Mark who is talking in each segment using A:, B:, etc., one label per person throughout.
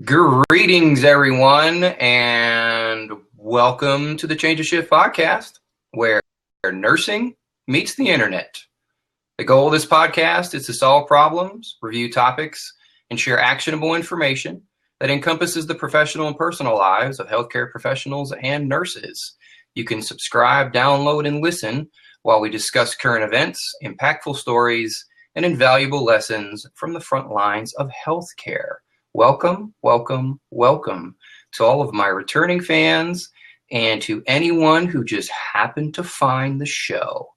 A: Greetings, everyone, and welcome to the Change of Shift podcast, where nursing meets the internet. The goal of this podcast is to solve problems, review topics, and share actionable information that encompasses the professional and personal lives of healthcare professionals and nurses. You can subscribe, download, and listen while we discuss current events, impactful stories, and invaluable lessons from the front lines of healthcare. Welcome, welcome, welcome to all of my returning fans and to anyone who just happened to find the show.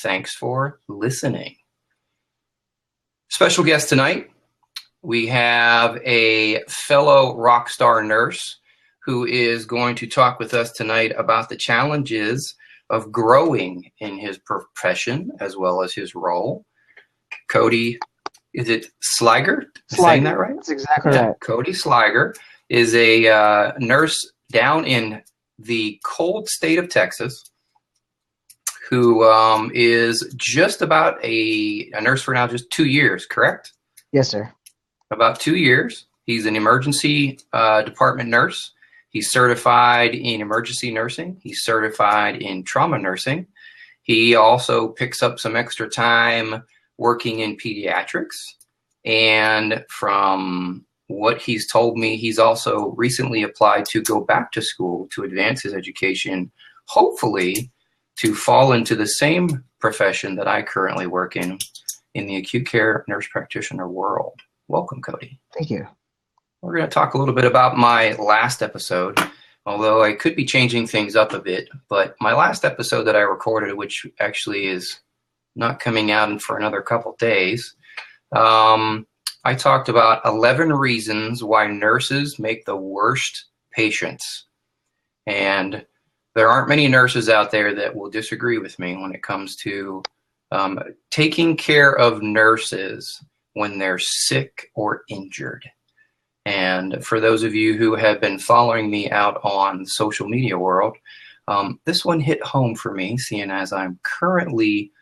A: Thanks for listening. Special guest tonight, we have a fellow rock star nurse who is going to talk with us tonight about the challenges of growing in his profession as well as his role. Cody, is it Sliger? Saying that right?
B: That's exactly right.
A: Cody Sliger is a nurse down in the cold state of Texas who is just about a nurse for now just 2 years, correct?
B: Yes, sir.
A: About 2 years. He's an emergency department nurse. He's certified in emergency nursing. He's certified in trauma nursing. He also picks up some extra time working in pediatrics. And from what he's told me, he's also recently applied to go back to school to advance his education, hopefully to fall into the same profession that I currently work in the acute care nurse practitioner world. Welcome, Cody.
B: Thank you.
A: We're going to talk a little bit about my last episode, although I could be changing things up a bit. But my last episode that I recorded, which actually is not coming out for another couple days, I talked about 11 reasons why nurses make the worst patients. And there aren't many nurses out there that will disagree with me when it comes to taking care of nurses when they're sick or injured. And for those of you who have been following me out on the social media world, this one hit home for me, seeing as I'm currently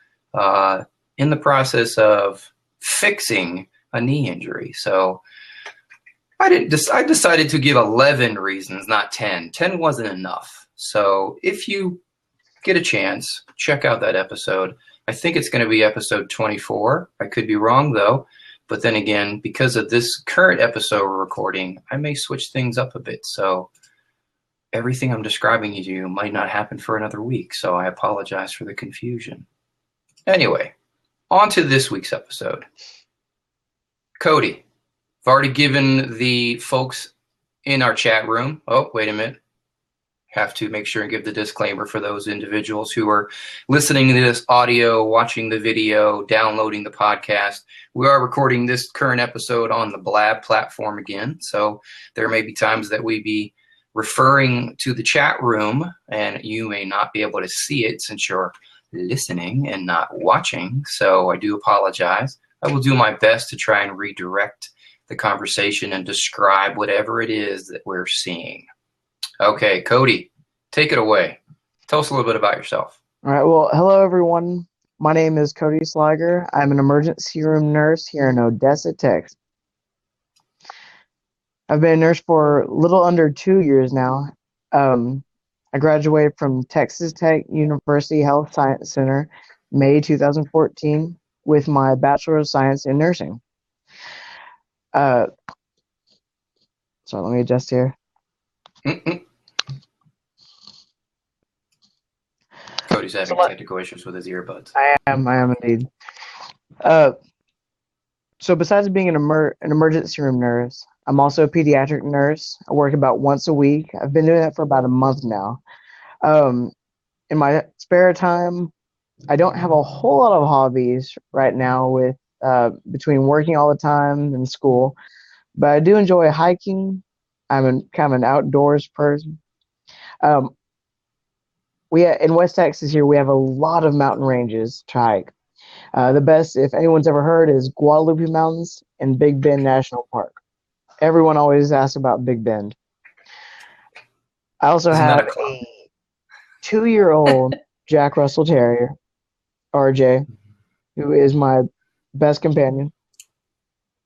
A: in the process of fixing a knee injury. So I decided to give 11 reasons, not 10. 10 wasn't enough. So if you get a chance, check out that episode. I think it's going to be episode 24. I could be wrong though. But then again, because of this current episode we're recording, I may switch things up a bit. So everything I'm describing to you might not happen for another week. So I apologize for the confusion. Anyway, on to this week's episode. Cody, I've already given the folks in our chat room. Oh, wait a minute. Have to make sure and give the disclaimer for those individuals who are listening to this audio, watching the video, downloading the podcast. We are recording this current episode on the Blab platform again. So there may be times that we be referring to the chat room and you may not be able to see it since you're listening and not watching. So I do apologize. I will do my best to try and redirect the conversation and describe whatever it is that we're seeing. Okay, Cody, take it away. Tell us a little bit about yourself.
B: All right. Well, hello, everyone. My name is Cody Sliger. I'm an emergency room nurse here in Odessa, Texas. I've been a nurse for a little under 2 years now. I graduated from Texas Tech University Health Science Center May 2014 with my Bachelor of Science in Nursing. Sorry, let me adjust here.
A: Cody's having technical issues with his earbuds.
B: I am indeed. So besides being an emergency room nurse, I'm also a pediatric nurse. I work about once a week. I've been doing that for about a month now. In my spare time, I don't have a whole lot of hobbies right now with between working all the time and school, but I do enjoy hiking. I'm kind of an outdoors person. In West Texas here, we have a lot of mountain ranges to hike. The best, if anyone's ever heard, is Guadalupe Mountains and Big Bend National Park. Everyone always asks about Big Bend. I also have a 2-year-old Jack Russell Terrier, RJ, who is my best companion.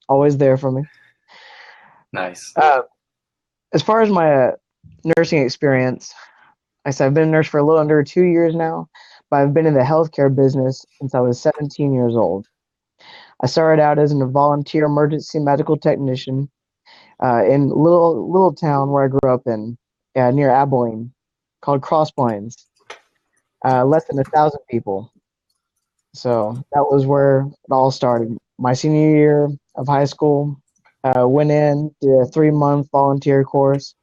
B: Always there for me.
A: Nice.
B: As far as my nursing experience, like I said, I've been a nurse for a little under 2 years now, but I've been in the healthcare business since I was 17 years old. I started out as a volunteer emergency medical technician in little town where I grew up in, near Abilene, called Cross Plains. Less than 1,000 people. So that was where it all started. My senior year of high school, went in, did a 3-month volunteer course,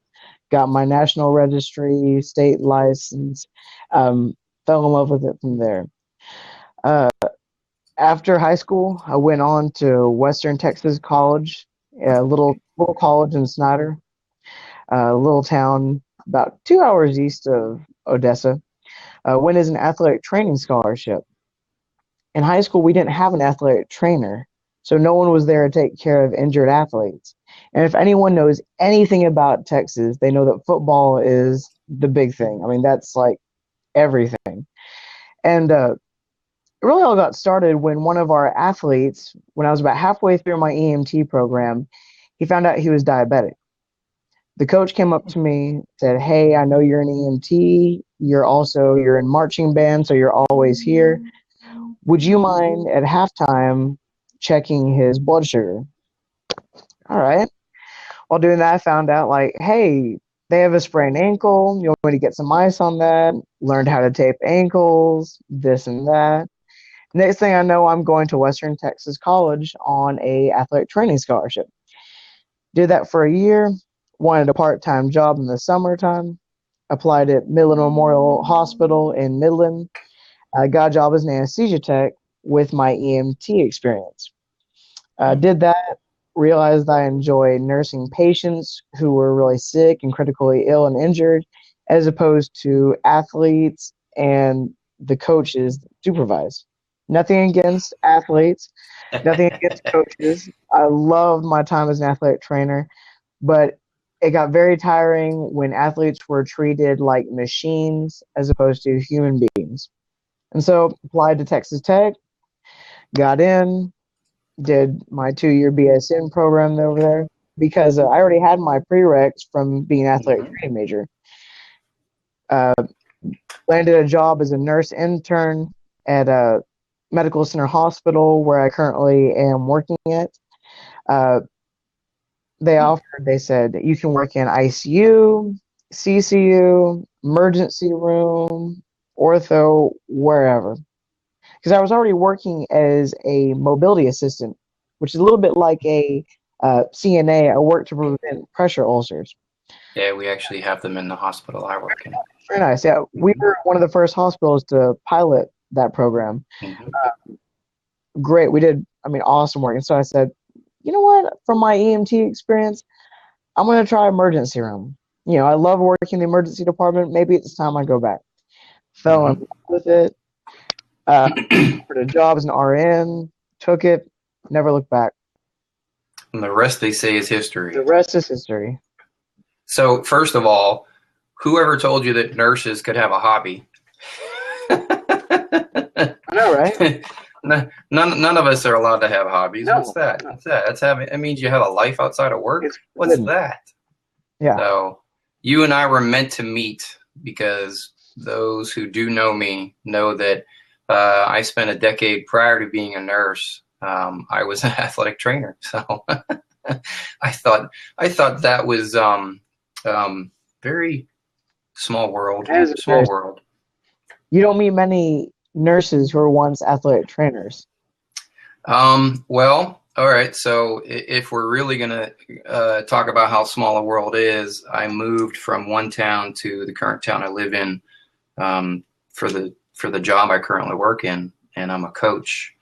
B: got my national registry, state license, fell in love with it from there. Uh, After high school, I went on to Western Texas College, a little college in Snyder, a little town about 2 hours east of Odessa. Went as an athletic training scholarship. In high school, we didn't have an athletic trainer, so no one was there to take care of injured athletes. And if anyone knows anything about Texas, they know that football is the big thing. I mean, that's like everything. And it really all got started when one of our athletes, when I was about halfway through my EMT program, he found out he was diabetic. The coach came up to me, said, "Hey, I know you're an EMT. You're in marching band, so you're always here. Would you mind at halftime checking his blood sugar?" All right. While doing that, I found out, like, hey, they have a sprained ankle. You want me to get some ice on that? Learned how to tape ankles, this and that. Next thing I know, I'm going to Western Texas College on a athletic training scholarship. Did that for a year. Wanted a part-time job in the summertime. Applied at Midland Memorial Hospital in Midland. I got a job as an anesthesia tech with my EMT experience. Did that, realized I enjoy nursing patients who were really sick and critically ill and injured, as opposed to athletes and the coaches that supervise. Nothing against athletes, nothing against coaches. I loved my time as an athletic trainer, but it got very tiring when athletes were treated like machines as opposed to human beings. And so applied to Texas Tech, got in, did my 2-year BSN program over there because I already had my prereqs from being an athletic training major. Landed a job as a nurse intern at a medical center hospital where I currently am working at. They said you can work in ICU, CCU, emergency room, ortho, wherever. Because I was already working as a mobility assistant, which is a little bit like a CNA. I work to prevent pressure ulcers.
A: Yeah, we actually have them in the hospital I work in.
B: Very nice. Yeah, we were one of the first hospitals to pilot that program.
A: Mm-hmm.
B: Great. We did, awesome work. And so I said, you know what? From my EMT experience, I'm going to try emergency room. I love working in the emergency department. Maybe it's time I go back. Fell in love with it. For the job as an RN, took it, never looked back.
A: And the rest, they say, is history.
B: The rest is history.
A: So, first of all, whoever told you that nurses could have a hobby?
B: I know, right?
A: None of us are allowed to have hobbies.
B: No.
A: What's that? What's that? It means you have a life outside of work? What's that?
B: Yeah.
A: So, you and I were meant to meet because those who do know me know that I spent a decade prior to being a nurse. I was an athletic trainer, so I thought that was very small world. Small world.
B: You don't meet many nurses who were once athletic trainers.
A: Well, all right. So if we're really gonna talk about how small a world is, I moved from one town to the current town I live in for the job I currently work in, and I'm a coach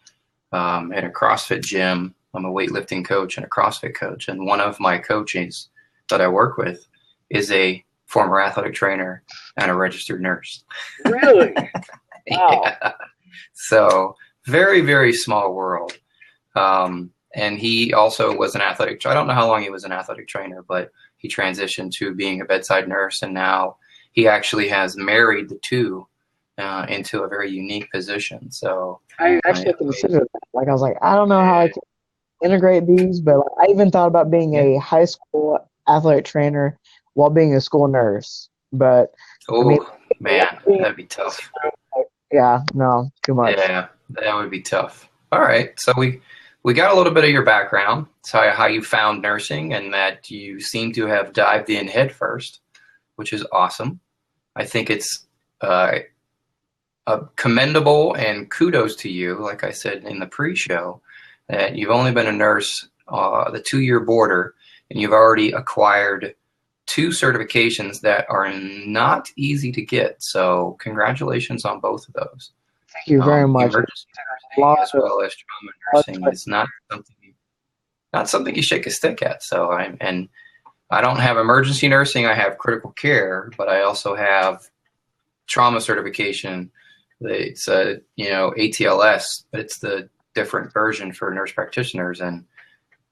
A: at a CrossFit gym. I'm a weightlifting coach and a CrossFit coach, and one of my coaches that I work with is a former athletic trainer and a registered nurse.
B: Really? Wow.
A: Yeah. So very, very small world. And he also was an athletic. I don't know how long he was an athletic trainer, but he transitioned to being a bedside nurse, and now he actually has married the two into a very unique position. So
B: I actually considered that. Like, I was like, I don't know how I can integrate these, but I even thought about being a high school athletic trainer while being a school nurse. But I mean,
A: Oh man, that'd be tough.
B: yeah, no, too much.
A: Yeah, that would be tough. All right, so we got a little bit of your background, so how you found nursing, and that you seem to have dived in head first, which is awesome. I think it's commendable, and kudos to you. Like I said in the pre-show, that you've only been a nurse the 2-year border, and you've already acquired 2 certifications that are not easy to get. So congratulations on both of those.
B: Thank you very much.
A: Emergency nursing as well as trauma nursing is not something you shake a stick at. So I don't have emergency nursing. I have critical care, but I also have trauma certification. It's ATLS, but it's the different version for nurse practitioners, and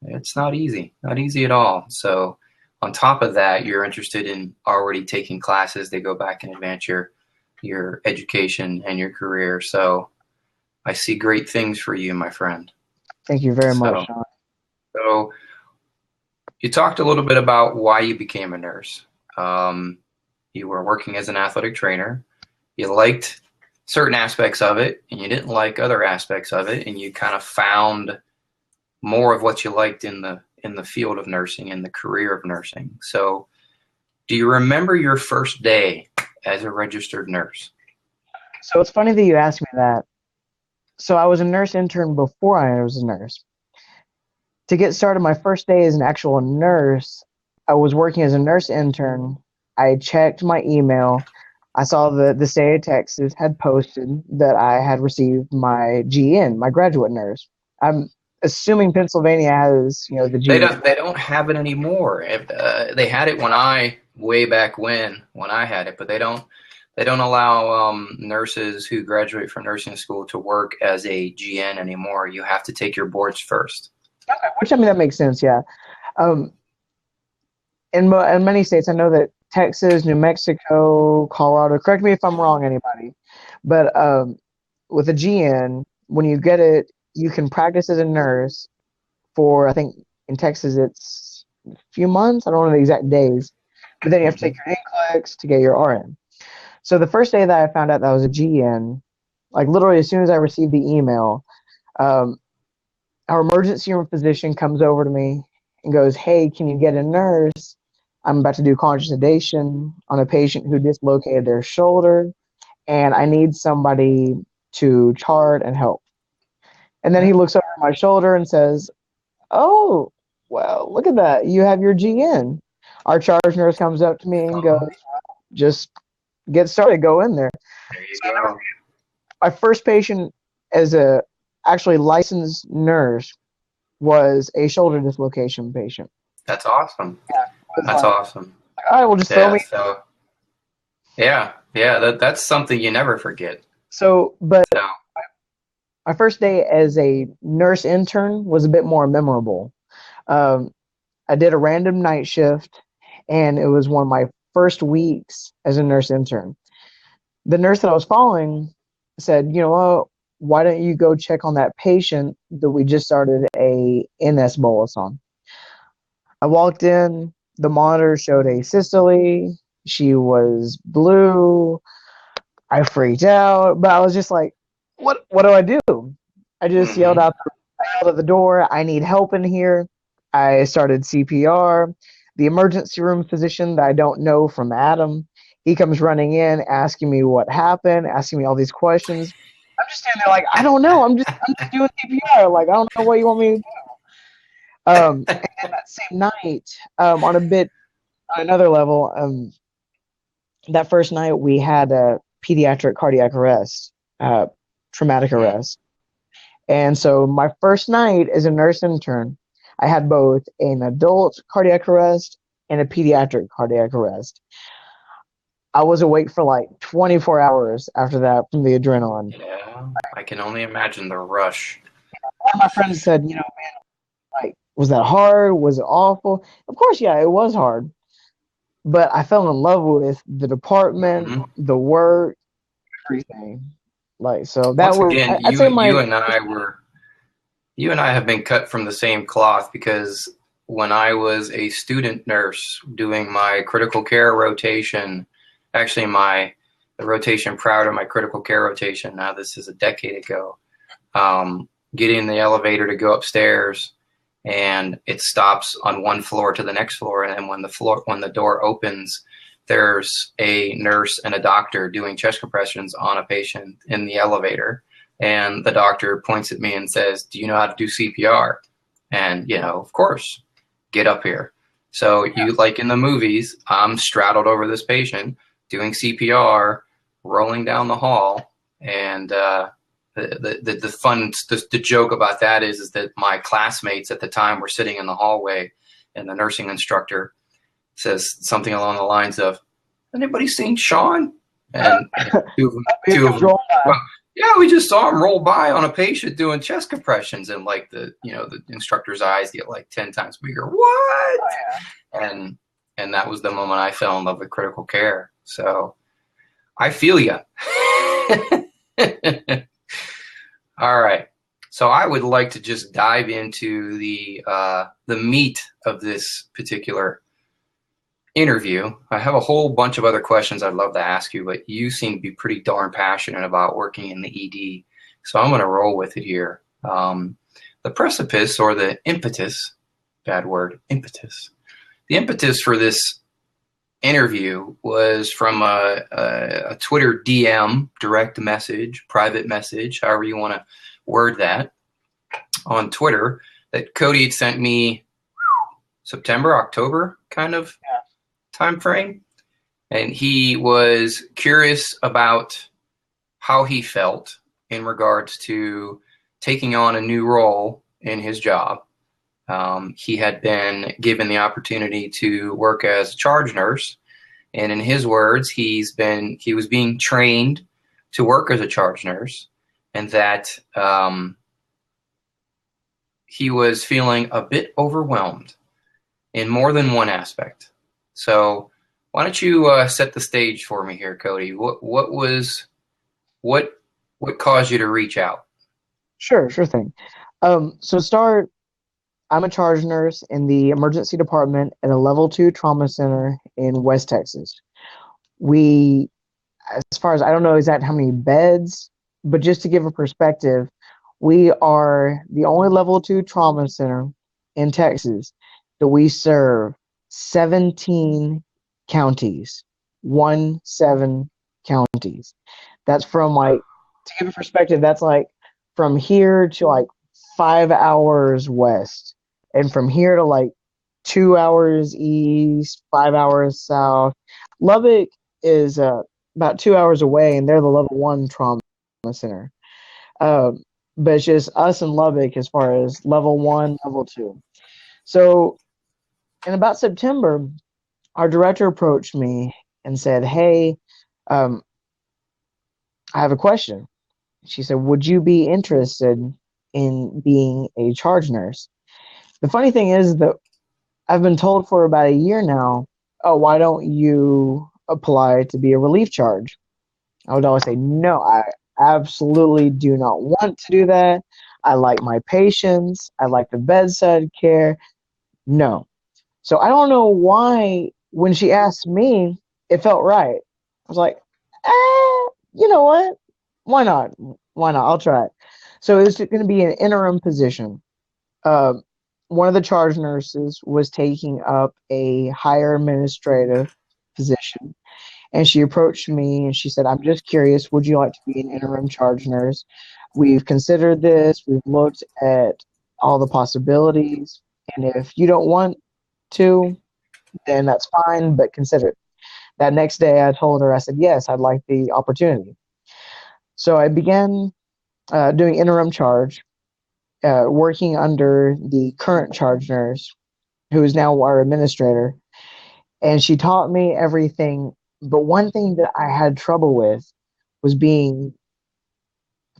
A: it's not easy at all. So on top of that, you're interested in already taking classes. They go back and advance your education and your career. So I see great things for you, my friend.
B: Thank you very much, Sean.
A: So you talked a little bit about why you became a nurse. You were working as an athletic trainer. You liked certain aspects of it, and you didn't like other aspects of it, and you kind of found more of what you liked in the field of nursing, in the career of nursing. So do you remember your first day as a registered nurse?
B: So it's funny that you asked me that. So I was a nurse intern before I was a nurse. To get started, my first day as an actual nurse, I was working as a nurse intern. I checked my email. I saw the state of Texas had posted that I had received my GN, my graduate nurse. I'm assuming Pennsylvania has, the GN.
A: They don't have it anymore. They had it way back when I had it, but they don't allow nurses who graduate from nursing school to work as a GN anymore. You have to take your boards first.
B: Okay, which, that makes sense, yeah. In many states, I know that Texas, New Mexico, Colorado, correct me if I'm wrong, anybody, but with a GN, when you get it, you can practice as a nurse for, I think in Texas it's a few months, I don't know the exact days, but then you have to take your NCLEX to get your RN. So the first day that I found out that I was a GN, like literally as soon as I received the email, our emergency room physician comes over to me and goes, "Hey, can you get a nurse? I'm about to do conscious sedation on a patient who dislocated their shoulder, and I need somebody to chart and help." And then he looks over my shoulder and says, "Oh, well, look at that. You have your GN." Our charge nurse comes up to me and goes, "Just get started. Go in there."
A: There you go.
B: My first patient as a actually licensed nurse was a shoulder dislocation patient.
A: That's awesome. That's awesome.
B: All right, well, just throw me.
A: So, that's something you never forget.
B: But my first day as a nurse intern was a bit more memorable. I did a random night shift, and it was one of my first weeks as a nurse intern. The nurse that I was following said, "Why don't you go check on that patient that we just started a NS bolus on?" I walked in, the monitor showed a systole. She was blue. I freaked out, but I was just like, what do I do? I just yelled out at the door, "I need help in here." I started CPR. The emergency room physician that I don't know from Adam, he comes running in, asking me what happened, asking me all these questions. I'm just standing there like, I don't know. I'm just doing CPR. Like, I don't know what you want me to do. And that same night, on another level, that first night we had a pediatric cardiac arrest, traumatic arrest. And so my first night as a nurse intern, I had both an adult cardiac arrest and a pediatric cardiac arrest. I was awake for like 24 hours after that from the adrenaline.
A: Yeah, I can only imagine the rush.
B: One of my friends said, "Man, like, was that hard? Was it awful?" Of course, yeah, it was hard. But I fell in love with the department, the work, everything. Like, so that
A: Once
B: was,
A: again,
B: I'd say
A: you and I have been cut from the same cloth, because when I was a student nurse doing my critical care rotation. Actually, the rotation prior to my critical care rotation. Now this is a decade ago. Getting in the elevator to go upstairs, and it stops on one floor to the next floor, and then when the door opens, there's a nurse and a doctor doing chest compressions on a patient in the elevator. And the doctor points at me and says, "Do you know how to do CPR?" And, of course, get up here. So you, like in the movies, I'm straddled over this patient doing CPR, rolling down the hall. And the joke about that is that my classmates at the time were sitting in the hallway, and the nursing instructor says something along the lines of, "Anybody seen Sean?" And two of them, well, yeah, we just saw him roll by on a patient doing chest compressions, and like the instructor's eyes get like 10 times bigger. What? Oh, yeah. And that was the moment I fell in love with critical care. So I feel you. All right. So I would like to just dive into the meat of this particular interview. I have a whole bunch of other questions I'd love to ask you, but you seem to be pretty darn passionate about working in the ED. So I'm going to roll with it here. The precipice, or the impetus, bad word, impetus. The impetus for this interview was from a Twitter DM, direct message, private message, however you want to word that, on Twitter, that Cody had sent me September, October kind of time frame. And he was curious about how he felt in regards to taking on a new role in his job. He had been given the opportunity to work as a charge nurse, and in his words, he was being trained to work as a charge nurse, and that he was feeling a bit overwhelmed in more than one aspect. So why don't you set the stage for me here, Cody? What caused you to reach out?
B: Sure thing. So start, I'm a charge nurse in the emergency department at a level 2 trauma center in West Texas. We, as far as, I don't know exactly how many beds, but just to give a perspective, we are the only level 2 trauma center in Texas that we serve 17 counties, 17 counties. That's from, like, to give a perspective, that's like from here to like 5 hours west, and from here to like 2 hours east, 5 hours south. Lubbock is about 2 hours away, and they're the level 1 trauma center. But it's just us in Lubbock as far as level 1, level 2. So in about September, our director approached me and said, "Hey, I have a question." She said, "Would you be interested in being a charge nurse?" The funny thing is that I've been told for about a year now, "Oh, why don't you apply to be a relief charge?" I would always say, "No, I absolutely do not want to do that. I like my patients. I like the bedside care. No." So I don't know why when she asked me, it felt right. I was like, you know what? Why not? Why not? I'll try it. So it's going to be an interim position. One of the charge nurses was taking up a higher administrative position, and she approached me and she said, "I'm just curious, would you like to be an interim charge nurse? We've considered this. We've looked at all the possibilities, and if you don't want to, then that's fine, but consider it." That next day, I told her, I said, "Yes, I'd like the opportunity." So I began doing interim charge, working under the current charge nurse, who is now our administrator. And she taught me everything. But one thing that I had trouble with was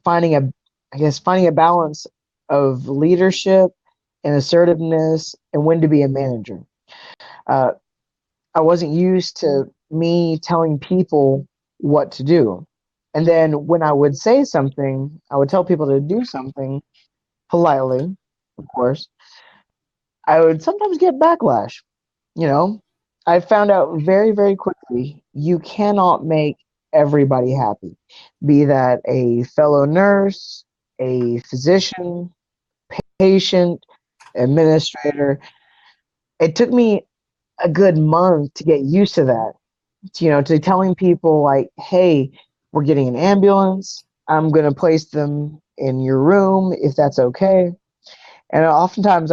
B: finding a balance of leadership and assertiveness, and when to be a manager. I wasn't used to me telling people what to do. And then when I would say something, I would tell people to do something politely, of course. I would sometimes get backlash. You know, I found out very, very quickly you cannot make everybody happy, be that a fellow nurse, a physician, patient, administrator. It took me a good month to get used to that. To telling people like, hey, we're getting an ambulance. I'm going to place them in your room if that's okay. And oftentimes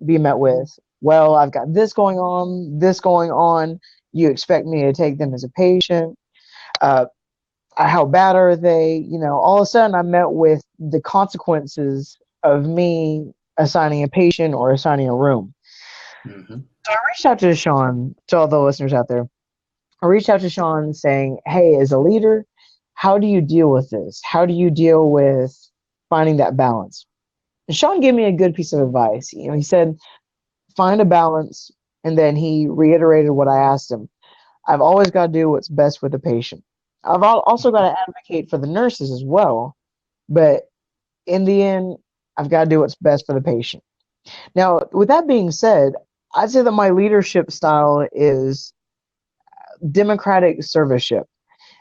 B: be met with, well, I've got this going on, this going on. You expect me to take them as a patient? Uh, how bad are they? All of a sudden I'm met with the consequences of me assigning a patient or assigning a room.
A: Mm-hmm.
B: So I reached out to Sean, to all the listeners out there. I reached out to Sean saying, hey, as a leader, how do you deal with this? How do you deal with finding that balance? And Sean gave me a good piece of advice. He said, find a balance. And then he reiterated what I asked him. I've always got to do what's best for the patient. I've also got to advocate for the nurses as well. But in the end, I've got to do what's best for the patient. Now, with that being said, I'd say that my leadership style is democratic serviceship.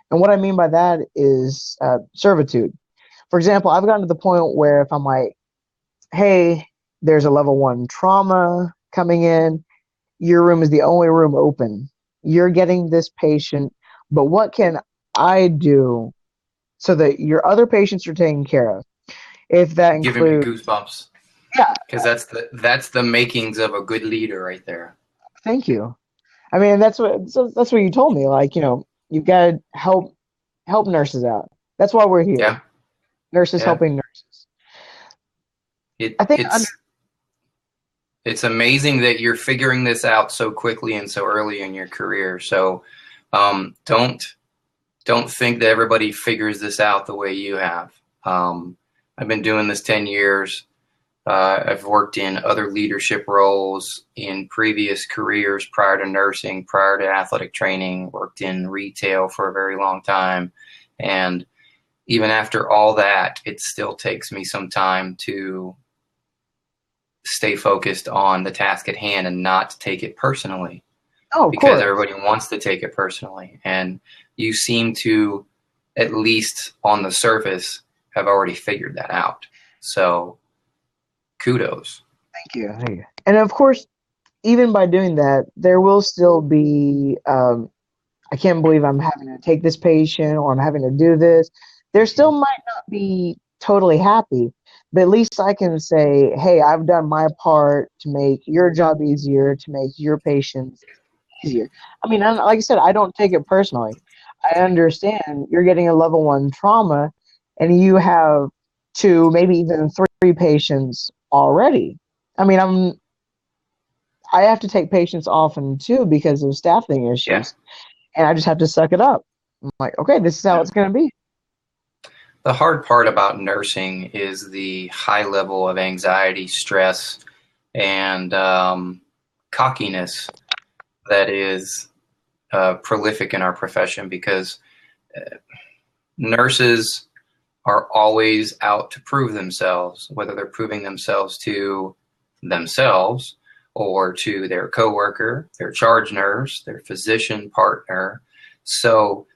B: And what I mean by that is servitude. For example, I've gotten to the point where if I'm like, hey, there's a level 1 trauma coming in, your room is the only room open. You're getting this patient, but what can I do so that your other patients are taken care of? If that
A: Giving me
B: includes,
A: goosebumps.
B: yeah,
A: Because that's the makings of a good leader right there.
B: thank you. I mean, that's what you told me. Like, you've got to help nurses out. That's why we're here.
A: Yeah.
B: Nurses
A: Yeah.
B: helping nurses. I think
A: it's amazing that you're figuring this out so quickly and so early in your career. So don't think that everybody figures this out the way you have. I've been doing this 10 years. I've worked in other leadership roles in previous careers prior to nursing, prior to athletic training, worked in retail for a very long time. And even after all that, it still takes me some time to stay focused on the task at hand and not take it personally.
B: of
A: because
B: course.
A: everybody wants to take it personally. And you seem to, at least on the surface, have already figured that out. So kudos.
B: Thank you. Thank you. And of course, even by doing that, there will still be, I can't believe I'm having to take this patient or I'm having to do this. There still might not be totally happy, but at least I can say, hey, I've done my part to make your job easier, to make your patients easier. I mean, like I said, I don't take it personally. I understand you're getting a level 1 trauma and you have 2, maybe even 3 patients already. I mean, I have to take patients often too because of staffing issues.
A: Yeah.
B: And I just have to suck it up. I'm like, okay, this is how it's going to be.
A: The hard part about nursing is the high level of anxiety, stress, and cockiness that is prolific in our profession, because nurses are always out to prove themselves, whether they're proving themselves to themselves or to their coworker, their charge nurse, their physician partner. So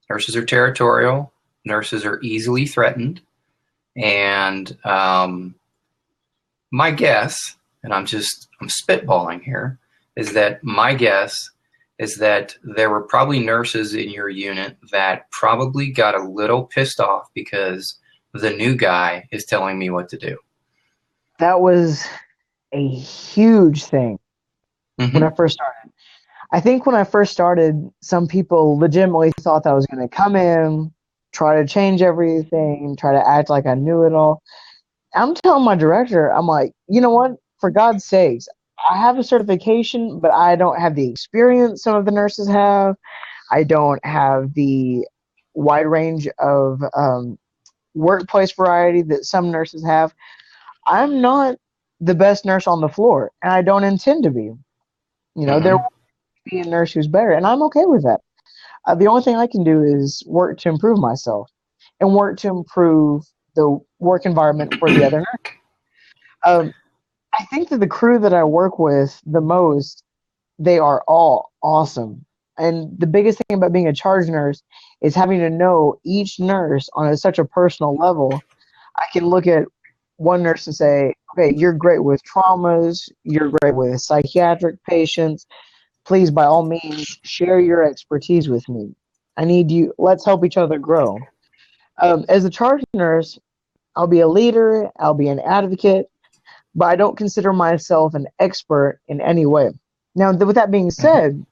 A: nurses are territorial. Nurses are easily threatened. And my guess, and I'm spitballing here, is that my guess is that there were probably nurses in your unit that probably got a little pissed off because the new guy is telling me what to do.
B: That was a huge thing when I first started. I think when I first started, some people legitimately thought that I was going to come in, try to change everything, try to act like I knew it all. I'm telling my director, I'm like, you know what? For God's sakes, I have a certification, but I don't have the experience some of the nurses have. I don't have the wide range of workplace variety that some nurses have. I'm not the best nurse on the floor, and I don't intend to be. There will be a nurse who's better, and I'm okay with that. The only thing I can do is work to improve myself and work to improve the work environment for the other nurse. I think that the crew that I work with the most, they are all awesome. And the biggest thing about being a charge nurse is having to know each nurse on such a personal level. I can look at one nurse and say, okay, you're great with traumas, you're great with psychiatric patients. Please, by all means, share your expertise with me. I need you. Let's help each other grow. As a charge nurse, I'll be a leader, I'll be an advocate, but I don't consider myself an expert in any way. Now, with that being
A: Mhm.
B: said,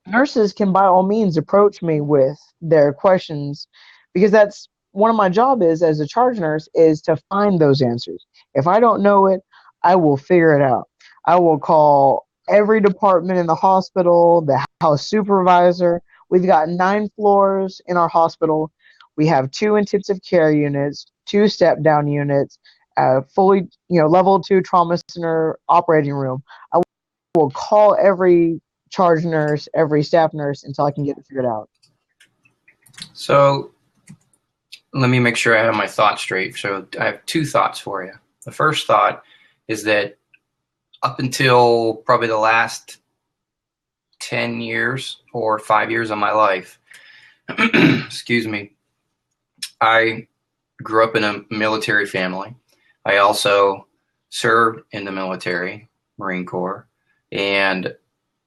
B: nurses can by all means approach me with their questions because that's one of my job is as a charge nurse is to find those answers. If I don't know it, I will figure it out. I will call every department in the hospital, the house supervisor. We've got 9 floors in our hospital. We have 2 intensive care units, 2 step down units, fully, level 2 trauma center operating room. I will call every charge nurse, every staff nurse until I can get it figured out.
A: So let me make sure I have my thoughts straight. So I have 2 thoughts for you. The first thought is that up until probably the last 10 years or 5 years of my life, excuse me, I grew up in a military family. I also served in the military, Marine Corps, and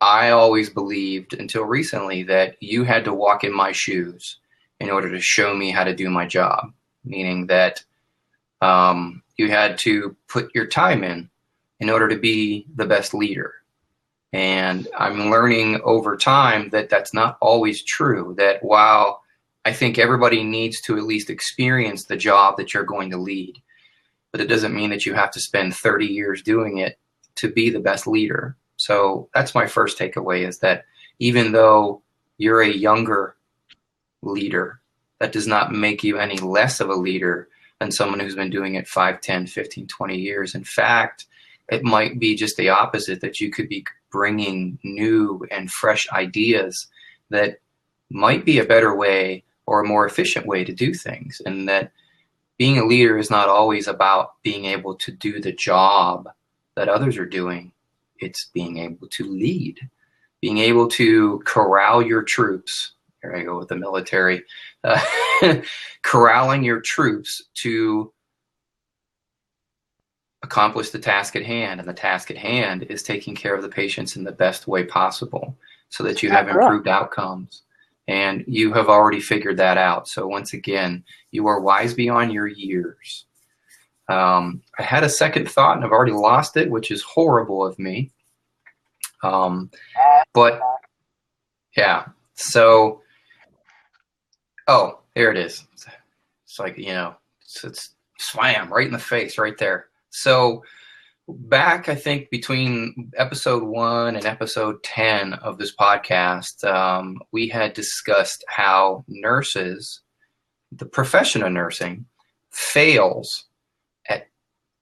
A: I always believed until recently that you had to walk in my shoes in order to show me how to do my job, meaning that you had to put your time in order to be the best leader. And I'm learning over time that that's not always true, that while I think everybody needs to at least experience the job that you're going to lead, but it doesn't mean that you have to spend 30 years doing it to be the best leader. So that's my first takeaway, is that even though you're a younger leader, that does not make you any less of a leader than someone who's been doing it 5, 10, 15, 20 years. In fact, it might be just the opposite, that you could be bringing new and fresh ideas that might be a better way or a more efficient way to do things. And that being a leader is not always about being able to do the job that others are doing. It's being able to lead, being able to corral your troops. Here I go with the military, corralling your troops to accomplish the task at hand. And the task at hand is taking care of the patients in the best way possible so that you have improved outcomes. And you have already figured that out. So once again, you are wise beyond your years. I had a second thought and I've already lost it, which is horrible of me. But yeah, so, oh, here it is. It's like, it's slam right in the face right there. So back, I think, between episode 1 and episode 10 of this podcast, we had discussed how nurses, the profession of nursing, fails at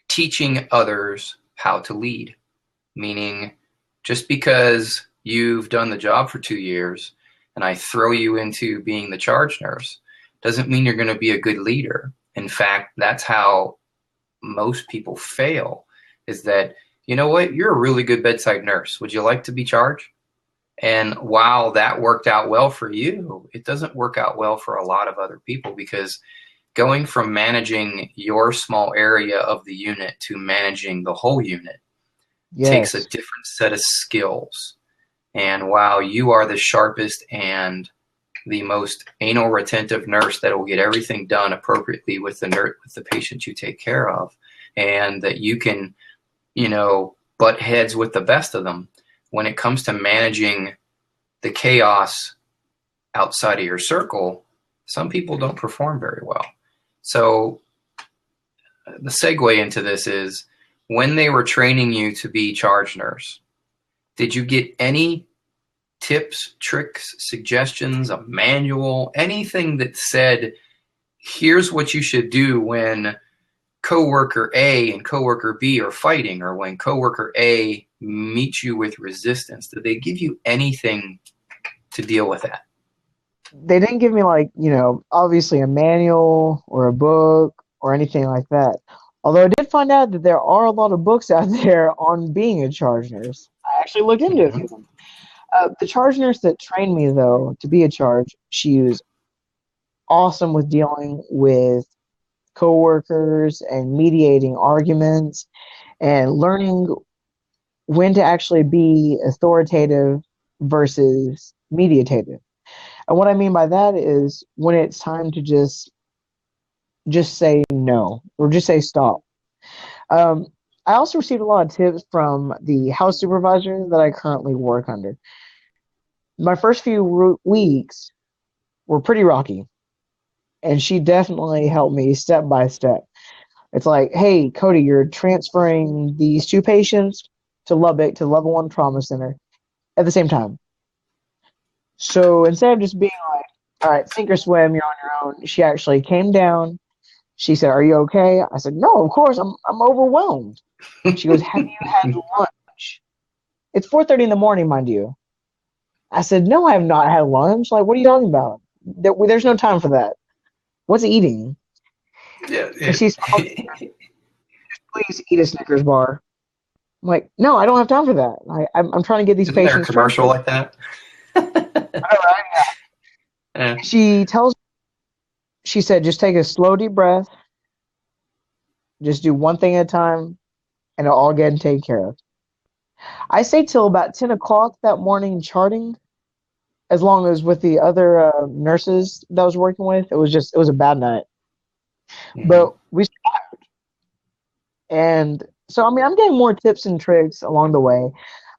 A: teaching others how to lead. Meaning, just because you've done the job for 2 years and I throw you into being the charge nurse doesn't mean you're going to be a good leader. In fact, that's how most people fail, is that, you know what, you're a really good bedside nurse. Would you like to be charged? And while that worked out well for you, it doesn't work out well for a lot of other people, because going from managing your small area of the unit to managing the whole unit takes a different set of skills. And while you are the sharpest and the most anal retentive nurse that will get everything done appropriately with the patient you take care of, and that you can, butt heads with the best of them, when it comes to managing the chaos outside of your circle, some people don't perform very well. So the segue into this is, when they were training you to be charge nurse, did you get any tips, tricks, suggestions, a manual, anything that said, here's what you should do when coworker A and coworker B are fighting, or when coworker A meets you with resistance? Did they give you anything to deal with that?
B: They didn't give me obviously a manual or a book or anything like that. Although I did find out that there are a lot of books out there on being a charge nurse. I actually looked into a few of them. The charge nurse that trained me, though, to be a charge, she was awesome with dealing with coworkers and mediating arguments and learning when to actually be authoritative versus mediative. And what I mean by that is when it's time to just say no or just say stop. Um, I also received a lot of tips from the house supervisor that I currently work under. My first few weeks were pretty rocky, and she definitely helped me step by step. It's like, hey, Cody, you're transferring these two patients to Lubbock to level 1 trauma center at the same time. So instead of just being like, all right, sink or swim, you're on your own, she actually came down. She said, are you okay? I said, no, of course, I'm overwhelmed. She goes, have you had lunch? It's 4:30 in the morning, mind you. I said, no, I have not had lunch. Like, what are you talking about? There's no time for that. What's eating?
A: Yeah.
B: And she's, please eat a Snickers bar. I'm like, no, I don't have time for that. I'm trying to get these
A: Isn't there a
B: patients
A: commercial
B: transferred.
A: like that?
B: All right, yeah.
A: Yeah.
B: She said, just take a slow, deep breath. Just do one thing at a time, and it'll all get taken care of. I stayed till about 10 o'clock that morning charting, as long as with the other nurses that I was working with. It was a bad night.
A: Mm-hmm.
B: But we survived. And so, I mean, I'm getting more tips and tricks along the way.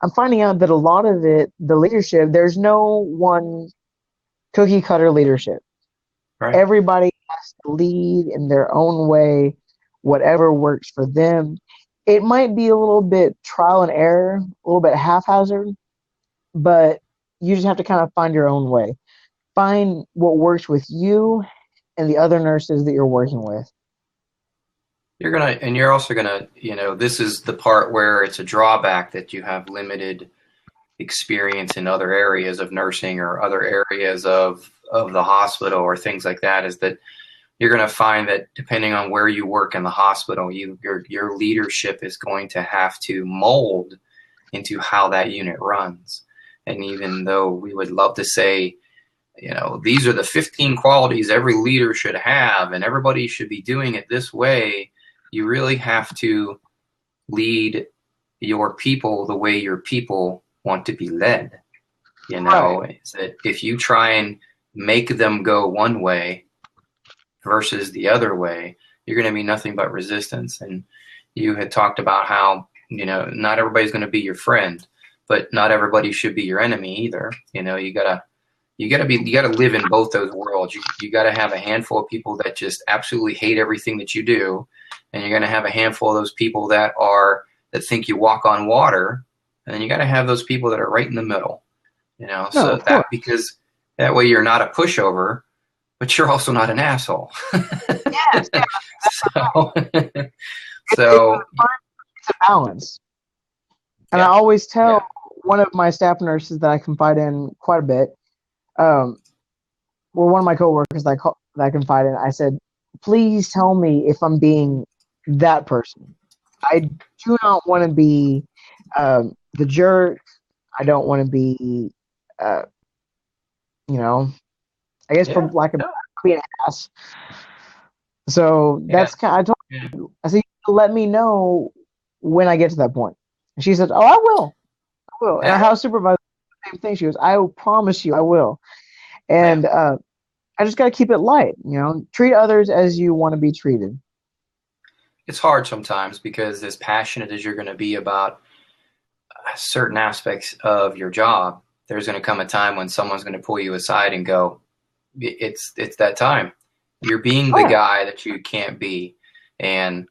B: I'm finding out that a lot of it, the leadership, there's no one cookie cutter leadership.
A: Right.
B: Everybody has to lead in their own way, whatever works for them. It might be a little bit trial and error, a little bit haphazard, but you just have to kind of find your own way. Find what works with you and the other nurses that you're working with.
A: You're also gonna, this is the part where it's a drawback that you have limited experience in other areas of nursing or other areas of the hospital or things like that, is that you're going to find that depending on where you work in the hospital, your leadership is going to have to mold into how that unit runs. And even though we would love to say, these are the 15 qualities every leader should have and everybody should be doing it this way, you really have to lead your people the way your people want to be led.
B: Right.
A: Is that if you try and make them go one way versus the other way, you're going to be nothing but resistance. And you had talked about how, not everybody's going to be your friend, but not everybody should be your enemy either. You gotta live in both those worlds. You gotta have a handful of people that just absolutely hate everything that you do, and you're gonna have a handful of those people that think you walk on water, and then you gotta have those people that are right in the middle. Because that way you're not a pushover, but you're also not an asshole.
B: Yes.
A: So
B: it's a balance. And I always tell one of my staff nurses that I confide in quite a bit, one of my coworkers that I confide in, I said, please tell me if I'm being that person. I do not want to be the jerk. I don't want to be, I guess for lack of being an ass. So that's kind of, I said, let me know when I get to that point. And she said, oh, I will. And our house supervisor, same thing. She goes, I will promise you I will. And I just got to keep it light, treat others as you want to be treated.
A: It's hard sometimes because as passionate as you're going to be about certain aspects of your job, there's going to come a time when someone's going to pull you aside and go, it's that time. You're being the guy that you can't be. And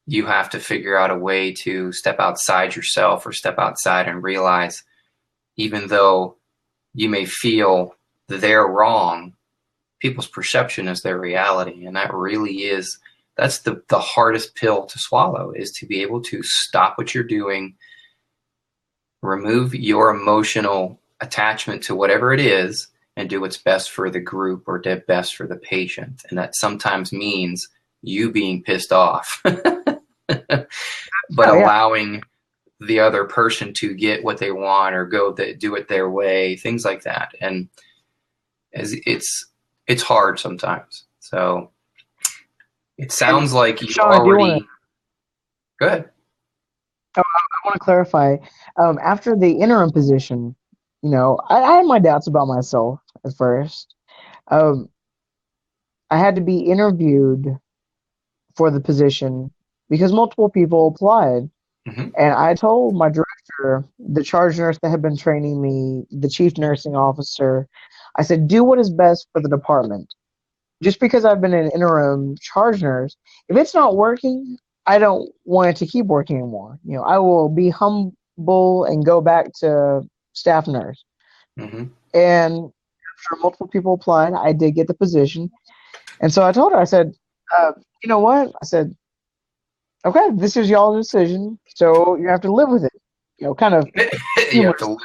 A: you have to figure out a way to step outside yourself or step outside and realize, even though you may feel they're wrong, people's perception is their reality. And that really that's the hardest pill to swallow, is to be able to stop what you're doing, remove your emotional attachment to whatever it is, and do what's best for the group or best for the patient. And that sometimes means you being pissed off. but
B: Oh yeah,
A: allowing the other person to get what they want or do it their way, things like that. And as it's hard sometimes. So it
B: and
A: sounds like you
B: Sean, I do want to.
A: already go ahead.
B: I want to clarify. After the interim position, I had my doubts about myself at first. Um, I had to be interviewed for the position because multiple people applied.
A: Hmm.
B: And I told my director, the charge nurse that had been training me, the chief nursing officer, I said, do what is best for the department. Just because I've been an interim charge nurse, if it's not working, I don't want it to keep working anymore. I will be humble and go back to staff nurse.
A: Hmm.
B: And after multiple people applied, I did get the position. And so I told her, I said, you know what? I said, okay, this is y'all's decision, so you have to live with it. Kind of
A: You have
B: humorous.
A: to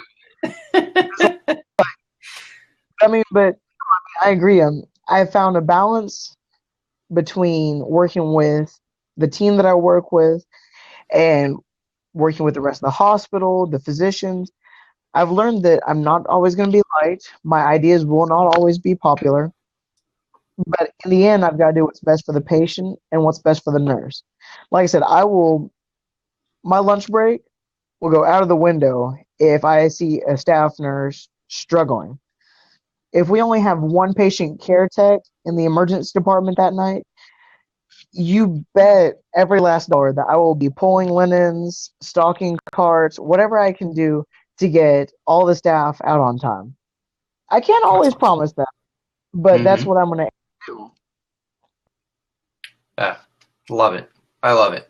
B: I mean, but I agree. I found a balance between working with the team that I work with and working with the rest of the hospital, the physicians. I've learned that I'm not always going to be liked. My ideas will not always be popular. But in the end, I've got to do what's best for the patient and what's best for the nurse. Like I said, my lunch break will go out of the window if I see a staff nurse struggling. If we only have one patient care tech in the emergency department that night, you bet every last dollar that I will be pulling linens, stocking carts, whatever I can do to get all the staff out on time. I can't
A: That's
B: always
A: awesome.
B: promise that, but that's
A: Hmm.
B: what I'm going to do.
A: Yeah, love it. I love it.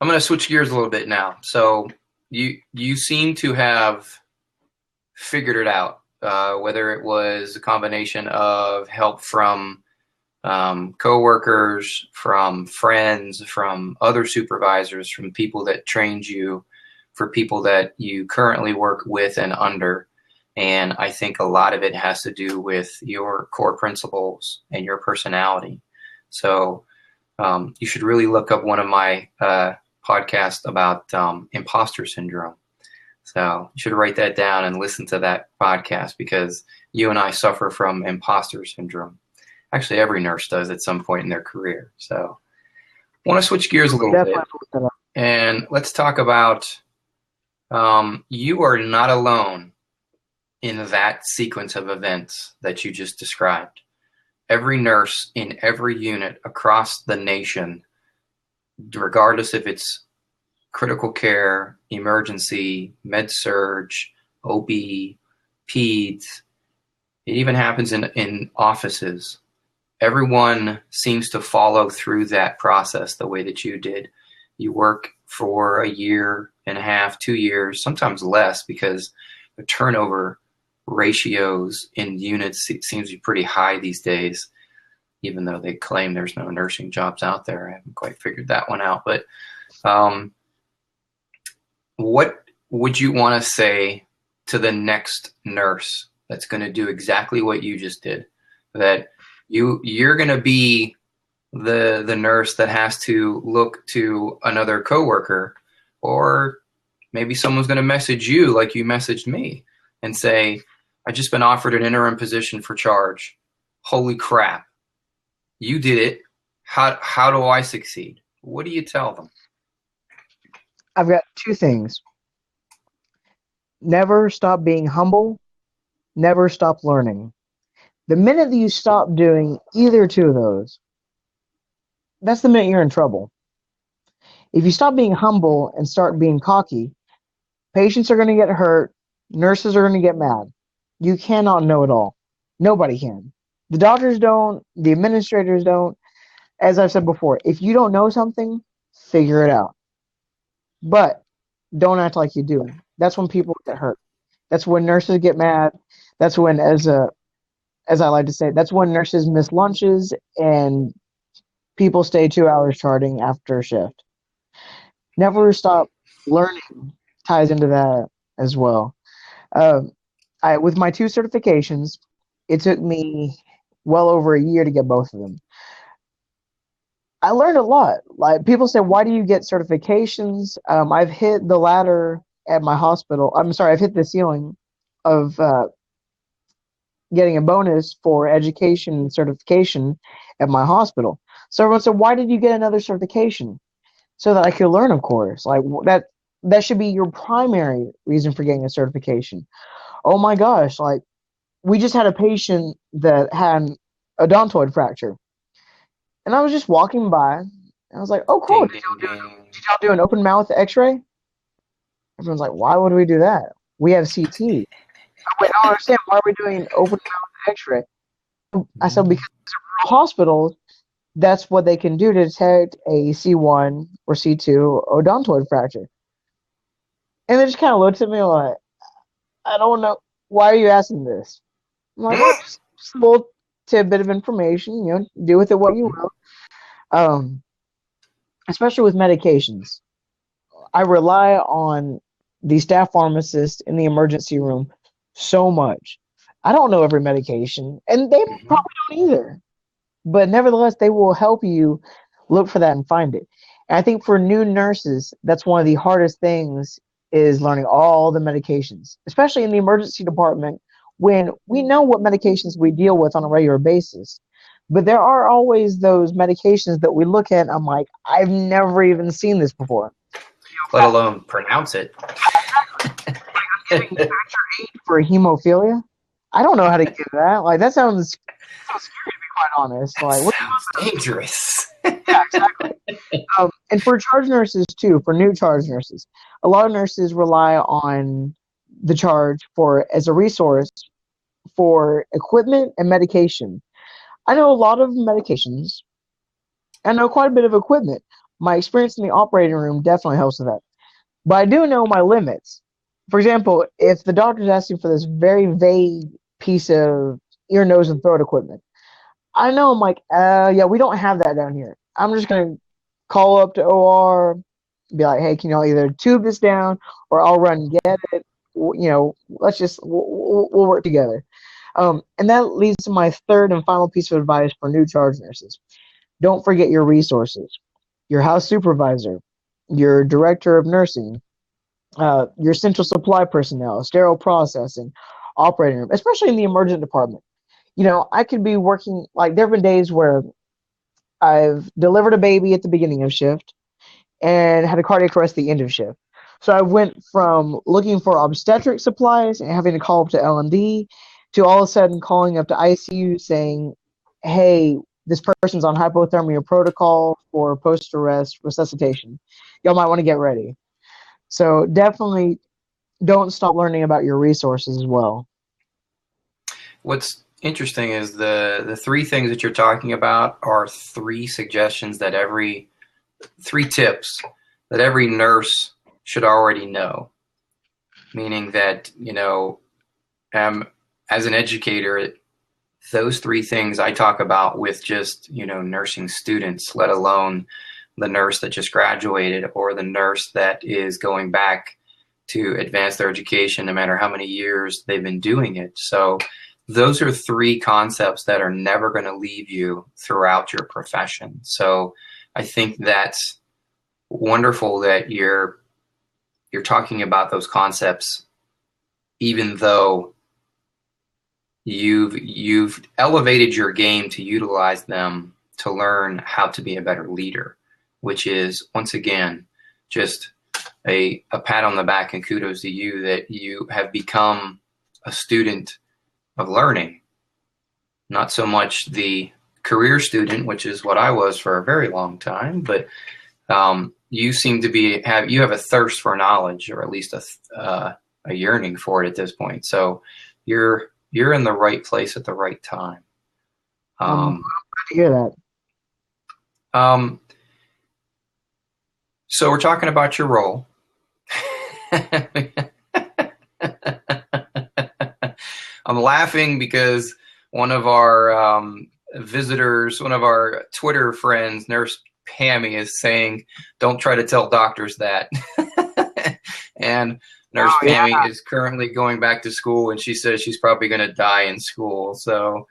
A: I'm going to switch gears a little bit now. So you seem to have figured it out, whether it was a combination of help from coworkers, from friends, from other supervisors, from people that trained you, for people that you currently work with and under. And I think a lot of it has to do with your core principles and your personality. So you should really look up one of my podcasts about imposter syndrome. So you should write that down and listen to that podcast because you and I suffer from imposter syndrome. Actually, every nurse does at some point in their career. So I want to switch gears a little
B: Definitely
A: bit
B: look that up.
A: and let's talk about you are not alone in that sequence of events that you just described. Every nurse in every unit across the nation, regardless if it's critical care, emergency, med surge, OB, peds, it even happens in offices. Everyone seems to follow through that process the way that you did. You work for a year and a half, 2 years, sometimes less because the turnover ratios in units seems to be pretty high these days, even though they claim there's no nursing jobs out there. I haven't quite figured that one out. But um, what would you want to say to the next nurse that's going to do exactly what you just did? That you're going to be the nurse that has to look to another coworker, or maybe someone's going to message you like you messaged me and say, "I just been offered an interim position for charge. Holy crap, you did it. How do I succeed?" What do you tell them?
B: I've got two things. Never stop being humble, never stop learning. The minute that you stop doing either two of those, that's the minute you're in trouble. If you stop being humble and start being cocky, patients are going to get hurt, nurses are going to get mad. You cannot know it all. Nobody can. The doctors don't, the administrators don't. As I've said before, if you don't know something, figure it out. But don't act like you do. That's when people get hurt. That's when nurses get mad. That's when, as I like to say, that's when nurses miss lunches and people stay 2 hours charting after a shift. Never stop learning ties into that as well. Um, with my two certifications, it took me well over a year to get both of them. I learned a lot. Like people say, why do you get certifications? I've hit the ladder at my hospital. I'm sorry, I've hit the ceiling of getting a bonus for education and certification at my hospital. So everyone said, why did you get another certification? So that I could learn, of course. Like that should be your primary reason for getting a certification. Oh my gosh, like we just had a patient that had an odontoid fracture. And I was just walking by and I was like, oh cool,
A: Ding,
B: did
A: ding,
B: did
A: ding.
B: y'all do an open mouth x-ray? Everyone's like, why would we do that? We have CT. Wait, I don't understand. Why are we doing open mouth x-ray? I said, because hospitals, that's what they can do to detect a C1 or C2 odontoid fracture. And they just kind of looked at me like, I don't know. Why are you asking this? I'm like, well, just a little tidbit of information, do with it what you will. Um, Especially with medications. I rely on the staff pharmacist in the emergency room so much. I don't know every medication, and they
A: Mhm.
B: probably don't either. But nevertheless, they will help you look for that and find it. And I think for new nurses, that's one of the hardest things is learning all the medications, especially in the emergency department when we know what medications we deal with on a regular basis. But there are always those medications that we look at and I'm like, I've never even seen this before.
A: Let alone pronounce it.
B: Giving factor 8 for hemophilia? I don't know how to give that. Like that sounds scary to be quite honest.
A: That
B: Like what
A: sounds dangerous.
B: yeah, exactly. And for charge nurses too, for new charge nurses, a lot of nurses rely on the charge for as a resource for equipment and medication. I know a lot of medications. I know quite a bit of equipment. My experience in the operating room definitely helps with that. But I do know my limits. For example, if the doctor's asking for this very vague piece of ear, nose, and throat equipment, I know I'm like, yeah, we don't have that down here. I'm just gonna call up to OR, be like, hey, can y'all either tube this down or I'll run and get it. Let's just we'll work together. And that leads to my third and final piece of advice for new charge nurses. Don't forget your resources, your house supervisor, your director of nursing, your central supply personnel, sterile processing, operating room, especially in the emergent department. I could be working, like, there have been days where I've delivered a baby at the beginning of shift and had a cardiac arrest at the end of shift. So I went from looking for obstetric supplies and having to call up to L&D to all of a sudden calling up to ICU saying, hey, this person's on hypothermia protocol for post-arrest resuscitation. Y'all might want to get ready. So definitely don't stop learning about your resources as well.
A: What's interesting is the three things that you're talking about are three tips that every nurse should already know. Meaning that, as an educator, those three things I talk about with just, nursing students, let alone the nurse that just graduated or the nurse that is going back to advance their education no matter how many years they've been doing it. So those are three concepts that are never going to leave you throughout your profession. So I think that's wonderful that you're talking about those concepts, even though you've elevated your game to utilize them to learn how to be a better leader, which is, once again, just a pat on the back and kudos to you that you have become a student of learning, not so much the career student, which is what I was for a very long time, but you seem to have a thirst for knowledge, or at least a yearning for it at this point. So you're in the right place at the right time.
B: I'm glad to hear that.
A: So we're talking about your role. I'm laughing because one of our visitors, one of our Twitter friends, Nurse Pammy, is saying, don't try to tell doctors that. And Nurse Pammy is currently going back to school, and she says she's probably going to die in school. So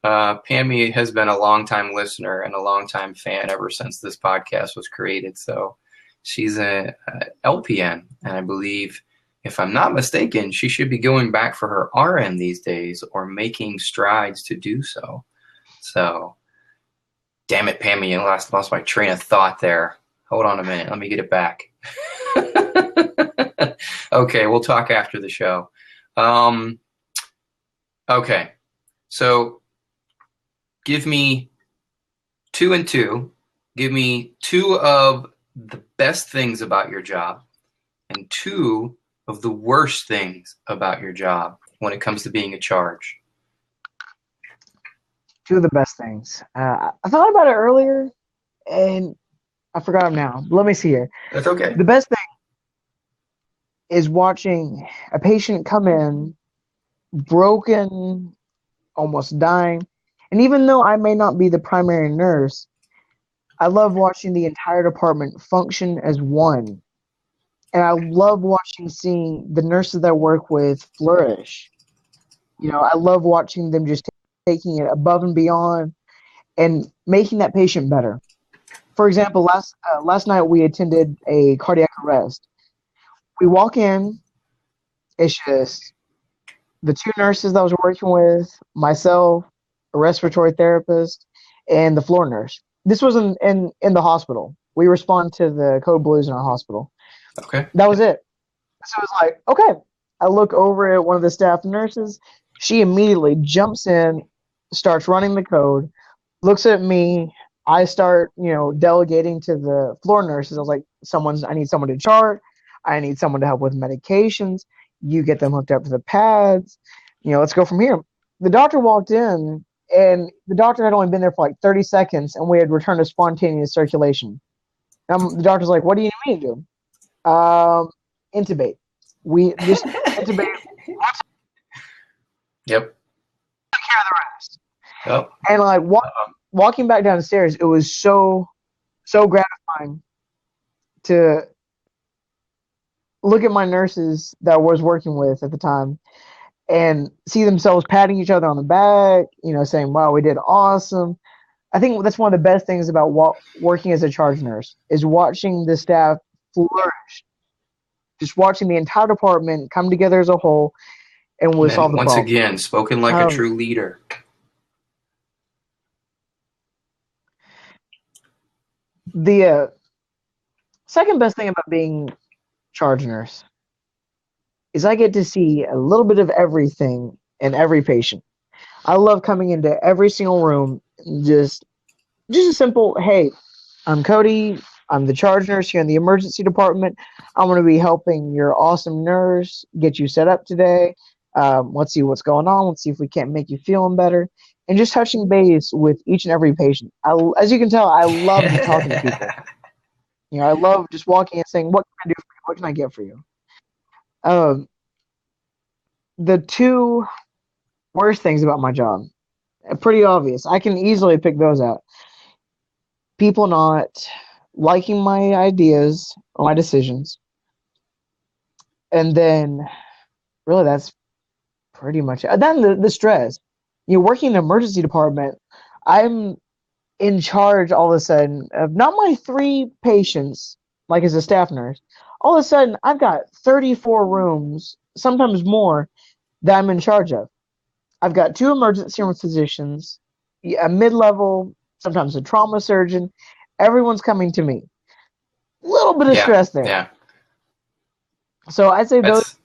A: Pammy has been a longtime listener and a longtime fan ever since this podcast was created. So she's a LPN, and I believe, if I'm not mistaken, she should be going back for her RN these days or making strides to do so. So, damn it, Pammy, I lost my train of thought there. Hold on a minute. Let me get it back. Okay, we'll talk after the show. Okay, so give me 2 and 2. Give me 2 of the best things about your job and 2 of the worst things about your job when it comes to being a charge.
B: 2 of the best things. I thought about it earlier, and I forgot them now. Let me see here.
A: That's okay.
B: The best thing is watching a patient come in broken, almost dying. And even though I may not be the primary nurse, I love watching the entire department function as one. And I love seeing the nurses that I work with flourish. You know, I love watching them just taking it above and beyond and making that patient better. For example, last night we attended a cardiac arrest. We walk in, it's just the 2 nurses that I was working with, myself, a respiratory therapist, and the floor nurse. This was in the hospital. We respond to the code blues in our hospital.
A: Okay.
B: That was it. So it's like, okay. I look over at one of the staff nurses. She immediately jumps in, starts running the code, looks at me. I start, delegating to the floor nurses. I was like, I need someone to chart. I need someone to help with medications. You get them hooked up to the pads. Let's go from here. The doctor walked in, and the doctor had only been there for like 30 seconds, and we had returned to spontaneous circulation. The doctor's like, what do you need me to do? Intubate. We just intubate.
A: Yep.
B: Take care of the rest.
A: Yep.
B: And like walking back downstairs, it was so gratifying to look at my nurses that I was working with at the time and see themselves patting each other on the back, saying, wow, we did awesome. I think that's one of the best things about working as a charge nurse is watching the staff flourish. Just watching the entire department come together as a whole and we'll solve the problem.
A: Once again, spoken like a true leader.
B: The second best thing about being charge nurse is I get to see a little bit of everything in every patient. I love coming into every single room and just a simple, hey, I'm Cody. I'm the charge nurse here in the emergency department. I'm going to be helping your awesome nurse get you set up today. Let's see what's going on. Let's see if we can't make you feeling better. And just touching base with each and every patient. As you can tell, I love talking to people. I love just walking and saying, what can I do for you? What can I get for you? The 2 worst things about my job are pretty obvious. I can easily pick those out. People not liking my ideas or my decisions. And then, really, that's pretty much it. Then the stress. Working in the emergency department, I'm in charge all of a sudden of not my 3 patients, like as a staff nurse. All of a sudden, I've got 34 rooms, sometimes more, that I'm in charge of. I've got 2 emergency room physicians, a mid-level, sometimes a trauma surgeon. Everyone's coming to me. A little bit of stress there.
A: Yeah.
B: So I'd say those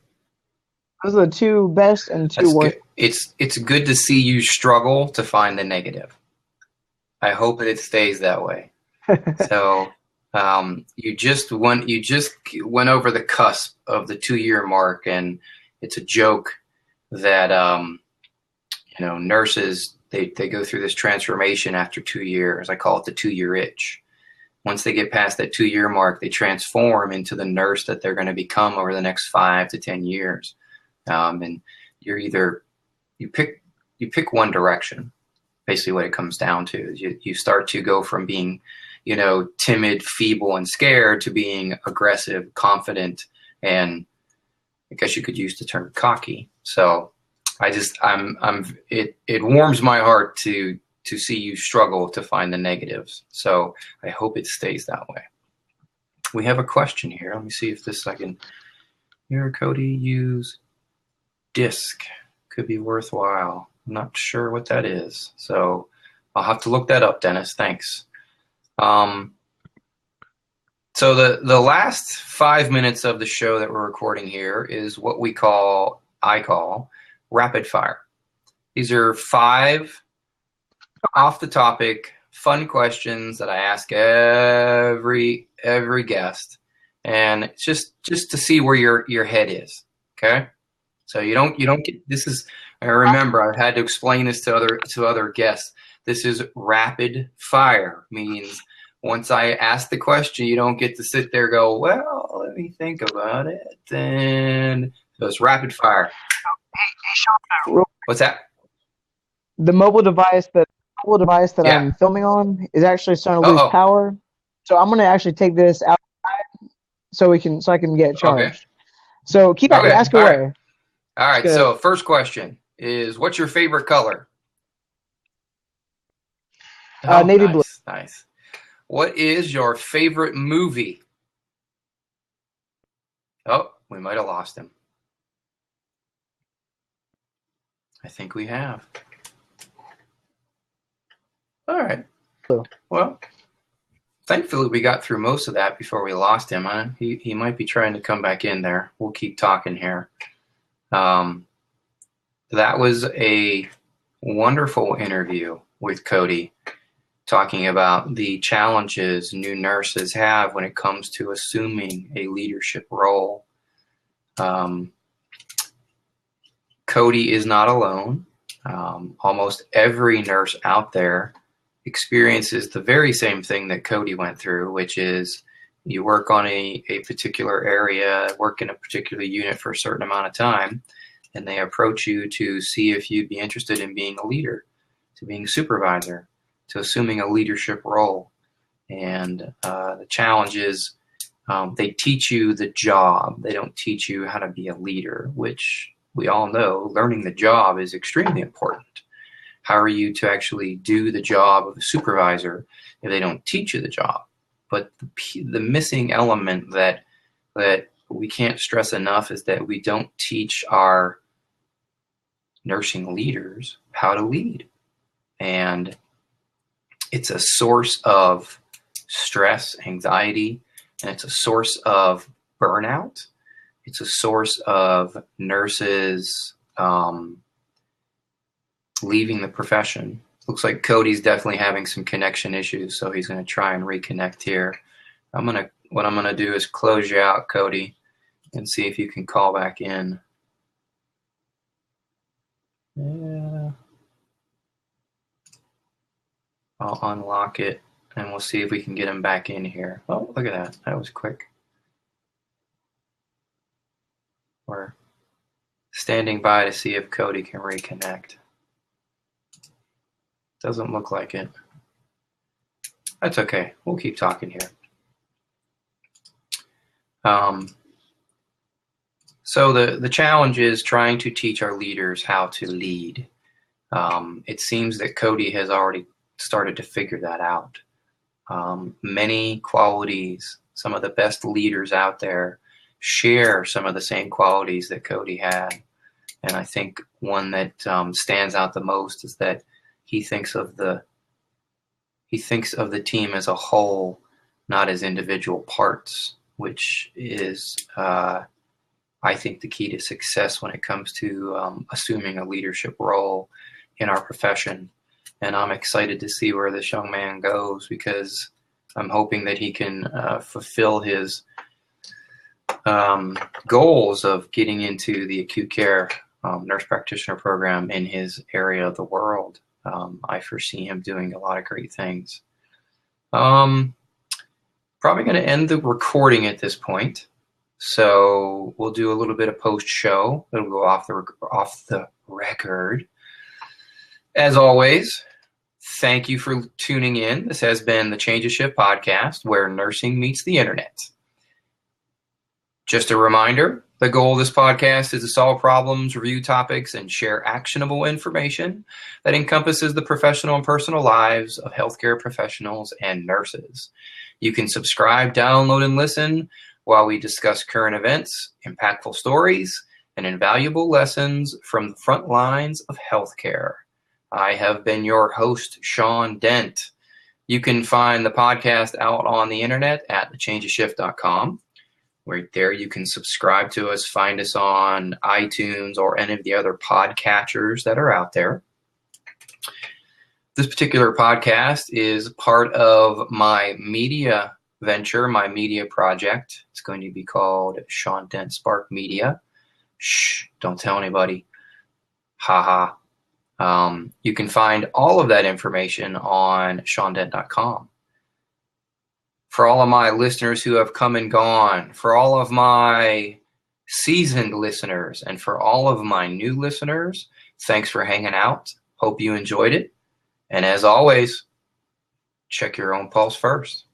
B: are the 2 best and 2 worst.
A: It's good to see you struggle to find the negative. I hope it stays that way. So you just went over the cusp of the 2-year mark, and it's a joke that nurses they go through this transformation after 2 years. I call it the 2-year itch. Once they get past that 2-year mark, they transform into the nurse that they're going to become over the next 5 to 10 years. And you pick one direction. Basically what it comes down to is you start to go from being, timid, feeble, and scared to being aggressive, confident, and I guess you could use the term cocky. So it warms my heart to see you struggle to find the negatives. So I hope it stays that way. We have a question here. Let me see if this I can hear Cody use disc. Could be worthwhile. I'm not sure what that is. So I'll have to look that up, Dennis. Thanks. So the last 5 minutes of the show that we're recording here is what I call rapid fire. These are 5 off the topic, fun questions that I ask every guest, and it's just to see where your head is. Okay, so you don't get this is. I remember I've had to explain this to other guests. This is rapid fire, means once I ask the question, you don't get to sit there and go, well, let me think about it. And so it's rapid fire. What's that?
B: The mobile device that I'm filming on is actually starting to lose power. So I'm going to actually take this outside so I can get it charged. Okay. So keep ask away.
A: All right. So first question is, what's your favorite color?
B: Navy blue.
A: Nice. What is your favorite movie? Oh, we might have lost him. I think we have. All right. Well, thankfully we got through most of that before we lost him. He might be trying to come back in there. We'll keep talking here. That was a wonderful interview with Cody, talking about the challenges new nurses have when it comes to assuming a leadership role. Cody is not alone. Almost every nurse out there experiences the very same thing that Cody went through, which is you work on a particular area, work in a particular unit for a certain amount of time, and they approach you to see if you'd be interested in being a leader, to being a supervisor, to assuming a leadership role. And the challenge is they teach you the job. They don't teach you how to be a leader, which we all know learning the job is extremely important. How are you to actually do the job of a supervisor if they don't teach you the job? But the missing element that we can't stress enough is that we don't teach our nursing leaders how to lead. And it's a source of stress, anxiety, and it's a source of burnout. It's a source of nurses leaving the profession. Looks like Cody's definitely having some connection issues, so he's going to try and reconnect here. What I'm gonna do is close you out, Cody, and see if you can call back in. Yeah. I'll unlock it, and we'll see if we can get him back in here. Oh, look at that. That was quick. We're standing by to see if Cody can reconnect. Doesn't look like it. That's okay. We'll keep talking here. So the challenge is trying to teach our leaders how to lead. It seems that Cody has already started to figure that out. Many qualities, some of the best leaders out there share some of the same qualities that Cody had. And I think one that stands out the most is that he thinks of the team as a whole, not as individual parts, which is, I think, the key to success when it comes to assuming a leadership role in our profession. And I'm excited to see where this young man goes, because I'm hoping that he can fulfill his goals of getting into the acute care nurse practitioner program in his area of the world. I foresee him doing a lot of great things. Probably going to end the recording at this point. So we'll do a little bit of post-show. It'll go off the record. As always, thank you for tuning in. This has been the Change of Shift podcast, where nursing meets the internet. Just a reminder, The goal of this podcast is to solve problems, review topics, and share actionable information that encompasses the professional and personal lives of healthcare professionals and nurses. You can subscribe, download, and listen while we discuss current events, impactful stories, and invaluable lessons from the front lines of healthcare. I have been your host, Sean Dent. You can find the podcast out on the internet at thechangeofshift.com. Right there, you can subscribe to us, find us on iTunes or any of the other podcatchers that are out there. This particular podcast is part of my media venture, my media project. It's going to be called Sean Dent Spark Media. Shh, don't tell anybody. Ha ha. You can find all of that information on SeanDent.com. For all of my listeners who have come and gone, for all of my seasoned listeners, and for all of my new listeners, thanks for hanging out. Hope you enjoyed it. And as always, check your own pulse first.